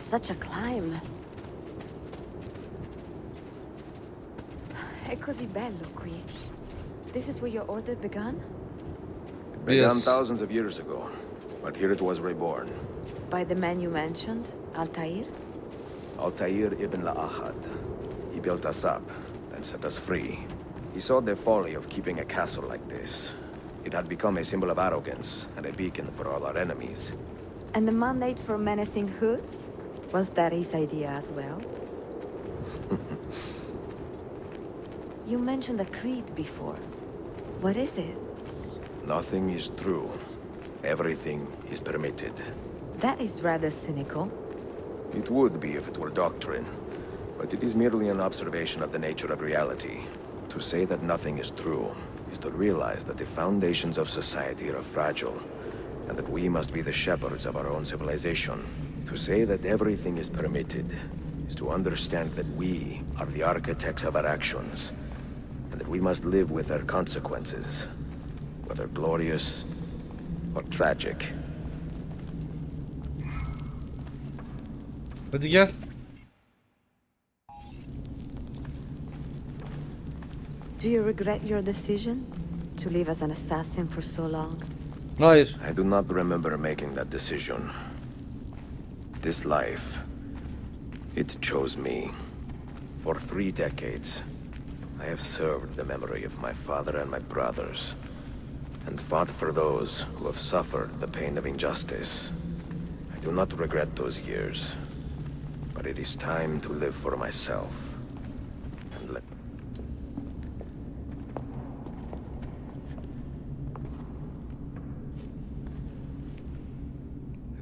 such a climb. È così bello qui. This is where your order began? It began Yes. thousands of years ago, but here it was reborn. By the man you mentioned, Altair? Altair ibn Ahad. He built us up and set us free. He saw the folly of keeping a castle like this. It had become a symbol of arrogance and a beacon for all our enemies. And the mandate for menacing hoods? Was that his idea as well? You mentioned a creed before. What is it? Nothing is true. Everything is permitted. That is rather cynical. It would be if it were doctrine, but it is merely an observation of the nature of reality. To say that nothing is true is to realize that the foundations of society are fragile, and that we must be the shepherds of our own civilization. To say that everything is permitted is to understand that we are the architects of our actions, and that we must live with their consequences, whether glorious or tragic. Hadi gel. Do you regret your decision to live as an assassin for so long? Hayır. I do not remember making that decision. This life, it chose me. For 3 decades, I have served the memory of my father and my brothers, and fought for those who have suffered the pain of injustice. I do not regret those years, but it is time to live for myself. And let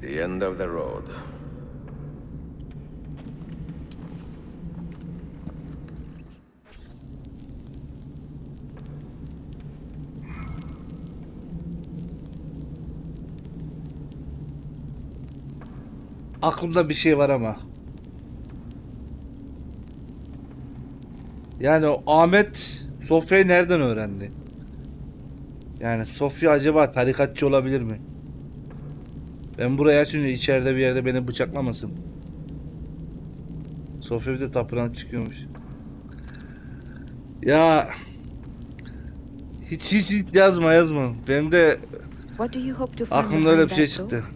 the end of the road. Aklımda bir şey var ama. Yani o Ahmet Sofya'yı nereden öğrendi? Yani Sofya acaba tarikatçı olabilir mi? Ben buraya açınca içeride bir yerde beni bıçaklamasın. Sofya bir de tapınak çıkıyormuş. Ya hiç yazma. Benim de What do you hope to find aklımda öyle bir behind şey that door? çıktı.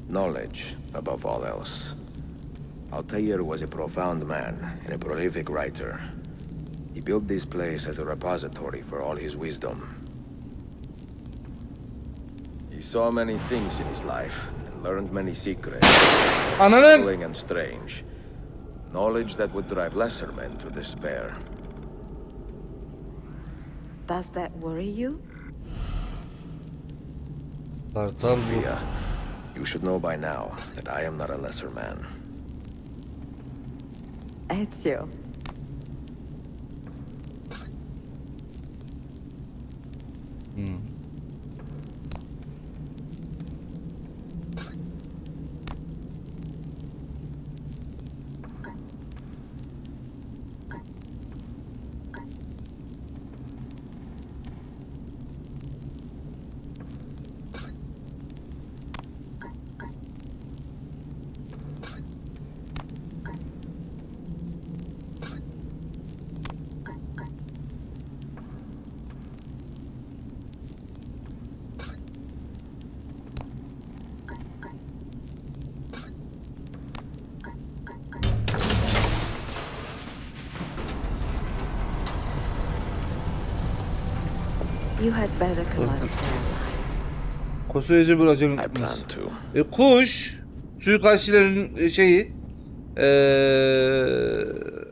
Knowledge, above all else. Altair was a profound man and a prolific writer. He built this place as a repository for all his wisdom. He saw many things in his life and learned many secrets, Ananın! thrilling and strange. Knowledge that would drive lesser men to despair. Does that worry you? Kartal bu. Sophia, you should know by now that I am not a lesser man. Ezio. You had better come out of there. Kosoyacı bir acemi. I plan to. Kuş suikastçilerin şeyi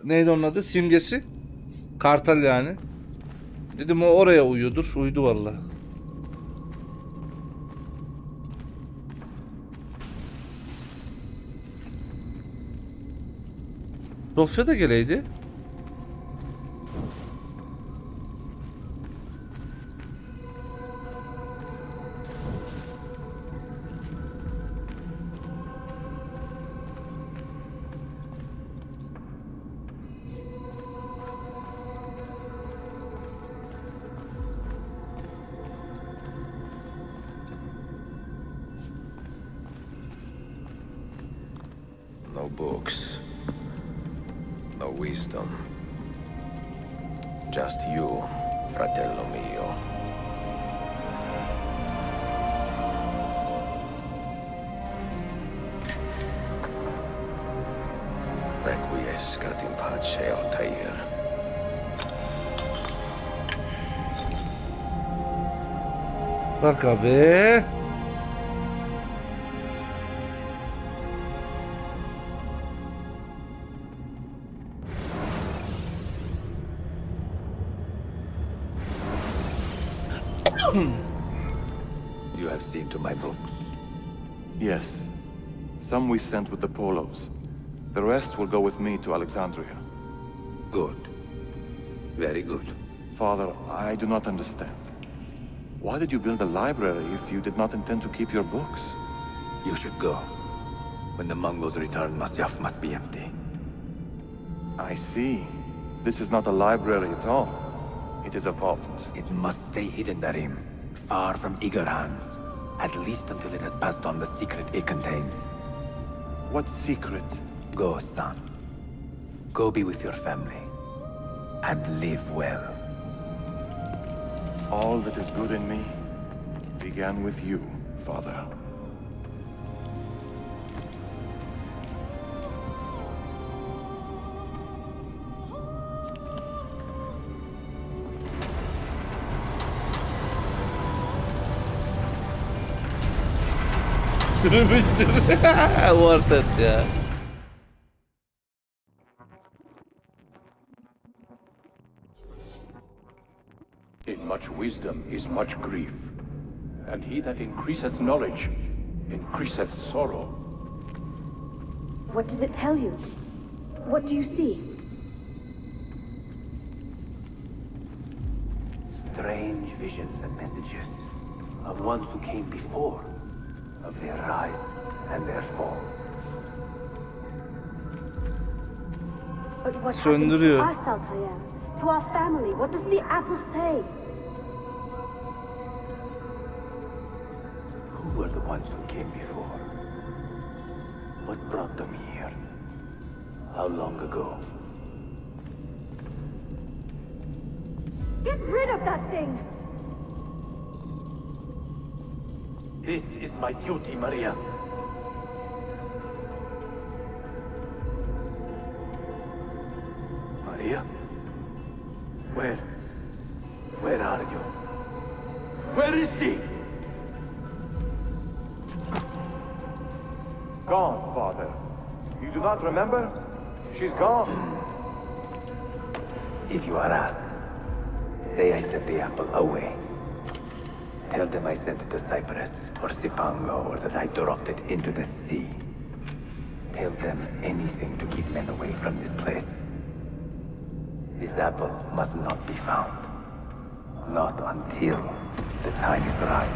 neydi onun adı? Simgesi. Kartal yani. Dedim o oraya uyuyordur. Uydu vallahi. Sofya da geleydi. No books. No wisdom. Just you, fratello mio. Requiescat in pace, Altair. Bak abi. You have seen to my books. Yes. Some we sent with the Polos. The rest will go with me to Alexandria. Good. Very good. Father, I do not understand. Why did you build a library if you did not intend to keep your books? You should go. When the Mongols return, Masyaf must be empty. I see. This is not a library at all. It is a vault. It must stay hidden, Darim. Far from eager hands. At least until it has passed on the secret it contains. What secret? Go, son. Go be with your family. And live well. All that is good in me began with you, Father. Worth it ya. In much wisdom is much grief, and he that increaseth knowledge increaseth sorrow. What does it tell you? What do you see? Strange visions and messages of ones who came before, of their rise and their fall. But what happened to Söndürüyor. us, Altair? To our family? What does the apple say? Who were the ones who came before? What brought them here? How long ago? Get rid of that thing! This is my duty, Maria. Maria? Where are you? Where is she? Gone, Father. You do not remember? She's gone. If you are asked, say I sent the apple away. Tell them I sent it to Cyprus or Sipango, or that I dropped it into the sea. Tell them anything to keep men away from this place. This apple must not be found. Not until the time is right.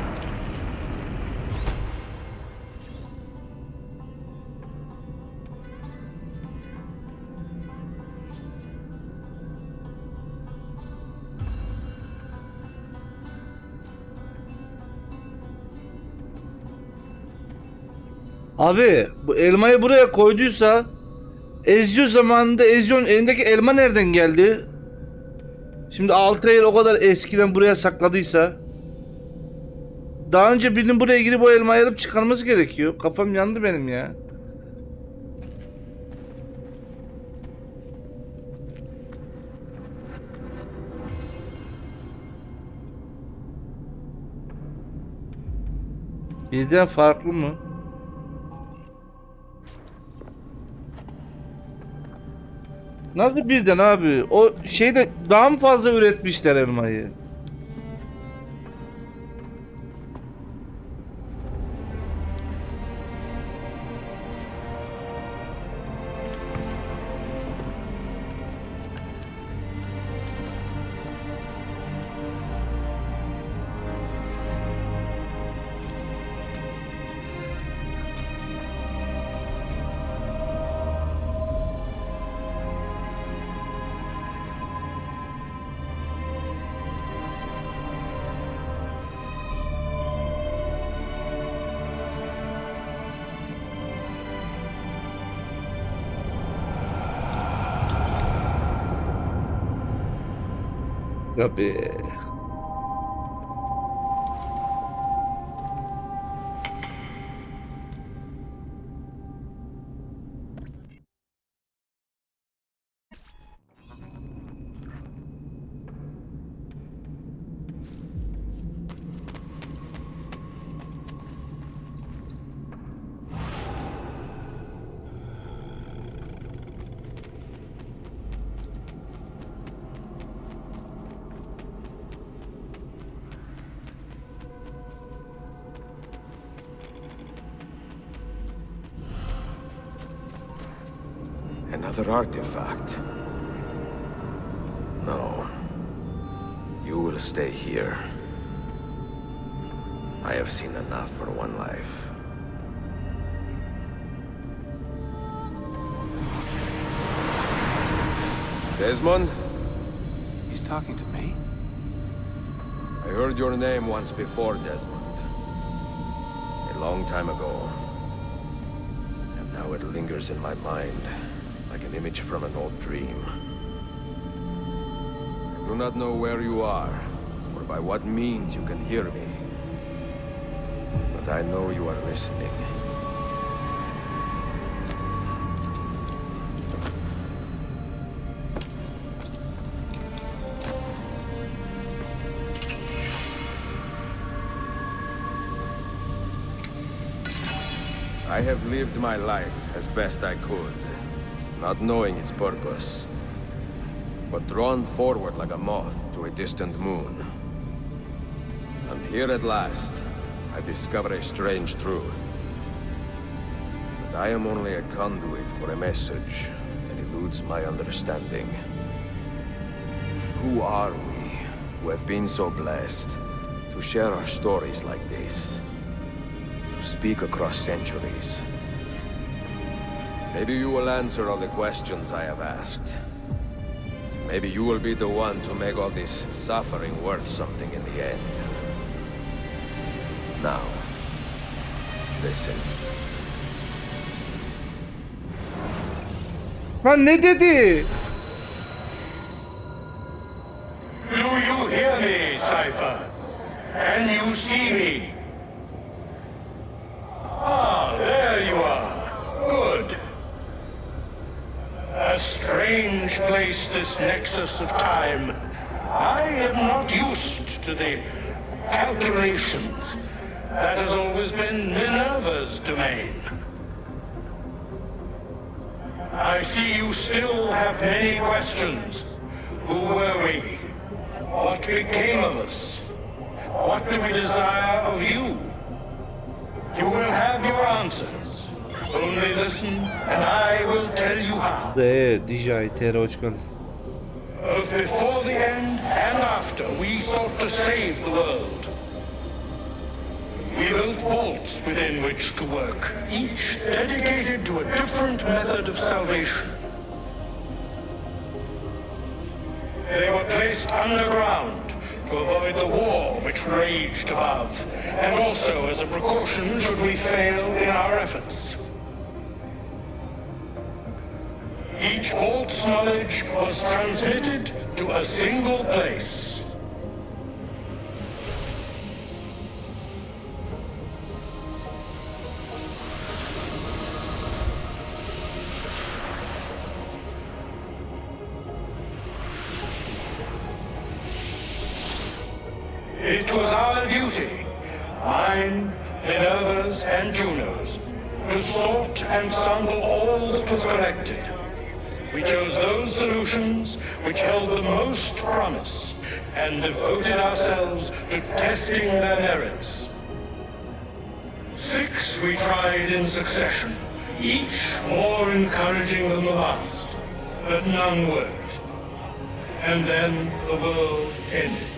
Abi bu elmayı buraya koyduysa Ezio zamanında Ezio'nun elindeki elma nereden geldi? Şimdi Altair o kadar eskiden buraya sakladıysa daha önce birinin buraya girip o elmayı alıp çıkarması gerekiyor. Kafam yandı benim ya. Bizden farklı mı? Nasıl birden abi? O şeyde daha mı fazla üretmişler elmayı? Ya be. Another artifact. No. You will stay here. I have seen enough for one life. Desmond? He's talking to me? I heard your name once before, Desmond. A long time ago. And now it lingers in my mind, like an image from an old dream. I do not know where you are, or by what means you can hear me. But I know you are listening. I have lived my life as best I could, not knowing its purpose, but drawn forward like a moth to a distant moon. And here at last, I discover a strange truth. That I am only a conduit for a message that eludes my understanding. Who are we, who have been so blessed, to share our stories like this? To speak across centuries? Maybe you will answer all the questions I have asked. Maybe you will be the one to make all this suffering worth something in the end. Now, listen. Lan ne dedi? Do you hear me, Cypher? Can you see me? Ah, there you are. Good. A strange place, this nexus of time. I am not used to the calculations. That has always been Minerva's domain. I see you still have many questions. Who were we? What became of us? What do we desire of you? You will have your answers. Only listen, and I will tell you how. DJI TR hoş geldin. Both before the end and after, we sought to save the world. We built vaults within which to work, each dedicated to a different method of salvation. They were placed underground to avoid the war which raged above, and also as a precaution should we fail in our efforts. Each vault's knowledge was transmitted to a single place. It was our duty, mine, Minerva's, and Juno's, to sort and sample all that was collected. We chose those solutions which held the most promise and devoted ourselves to testing their merits. 6 we tried in succession, each more encouraging than the last, but none worked. And then the world ended.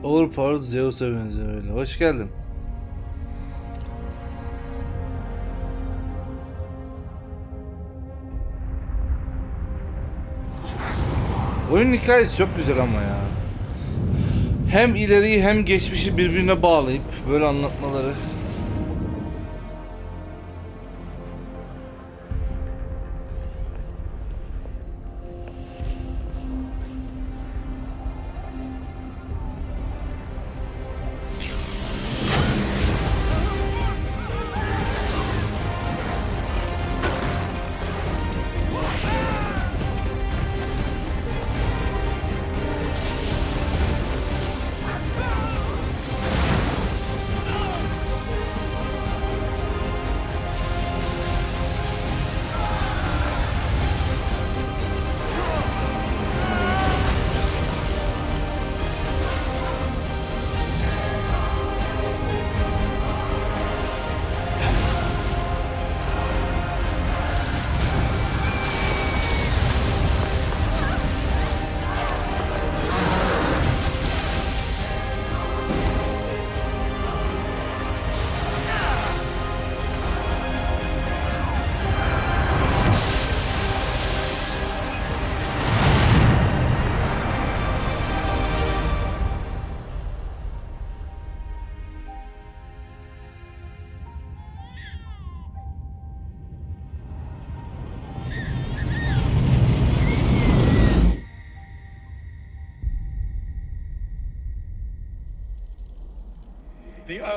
Overpower Zeus'a benziyor öyle. Hoş geldin. Oyunun hikayesi çok güzel ama ya. Hem ileriyi hem geçmişi birbirine bağlayıp böyle anlatmaları.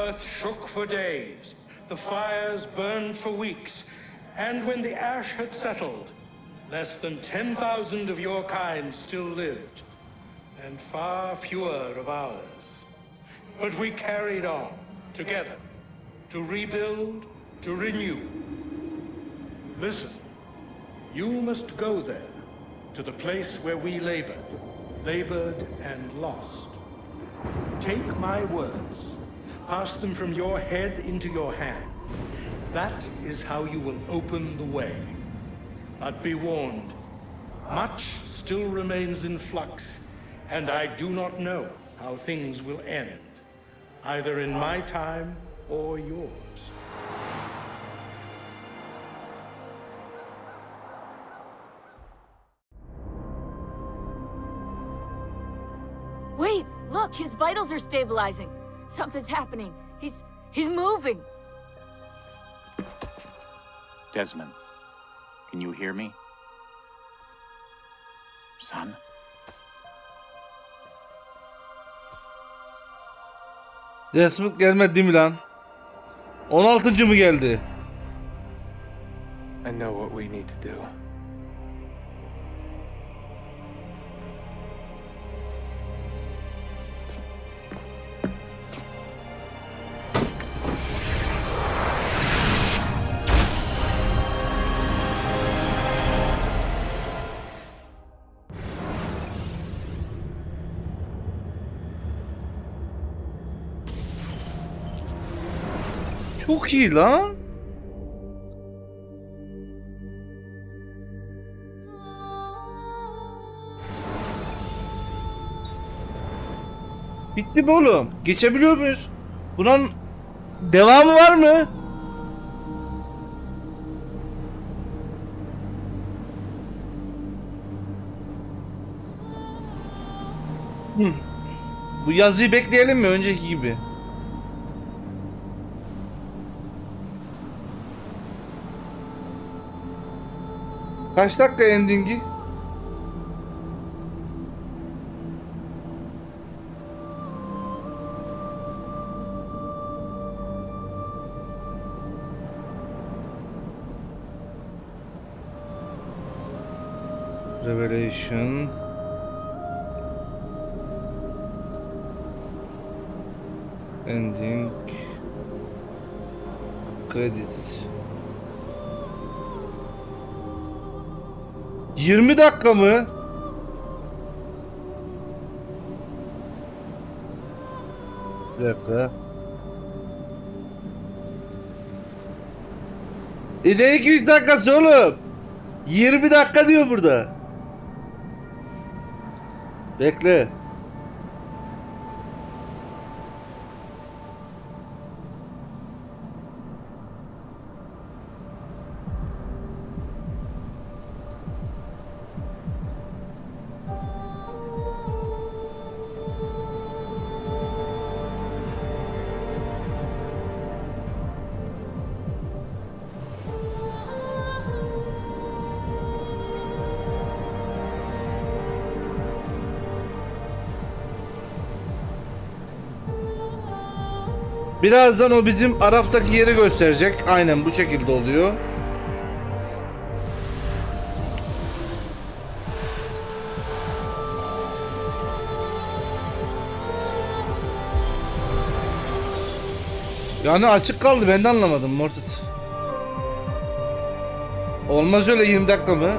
earth shook for days, the fires burned for weeks, and when the ash had settled, less than 10,000 of your kind still lived, and far fewer of ours. But we carried on, together, to rebuild, to renew. Listen, you must go there, to the place where we labored and lost. Take my words, pass them from your head into your hands. That is how you will open the way. But be warned, much still remains in flux, and I do not know how things will end, either in my time or yours. Wait, look, his vitals are stabilizing. Something's happening. He's moving. Desmond, can you hear me? Son? Desmond gelmedi değil mi lan? 16. mı geldi? I know what we need to do. Çok iyi lan. Bitti mi oğlum? Geçebiliyor muyuz? Bunun devamı var mı? Bu yazıyı bekleyelim mi önceki gibi? Kaç dakika endingi? Revelation. Ending. Credits. 20 dakika mı? Bir dakika. Ne 200 dakikası oğlum? 20 dakika diyor burada. Bekle. Birazdan o bizim Araf'taki yeri gösterecek. Aynen bu şekilde oluyor. Yani açık kaldı, ben de anlamadım Mortit. Olmaz öyle 20 dakika mı?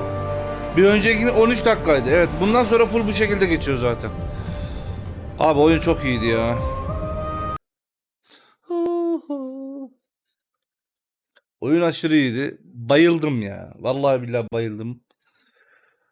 Bir önceki 13 dakikaydı. Evet, bundan sonra full bu şekilde geçiyor zaten. Abi oyun çok iyiydi ya. Oyun aşırı iyiydi. Bayıldım ya. Vallahi billahi bayıldım.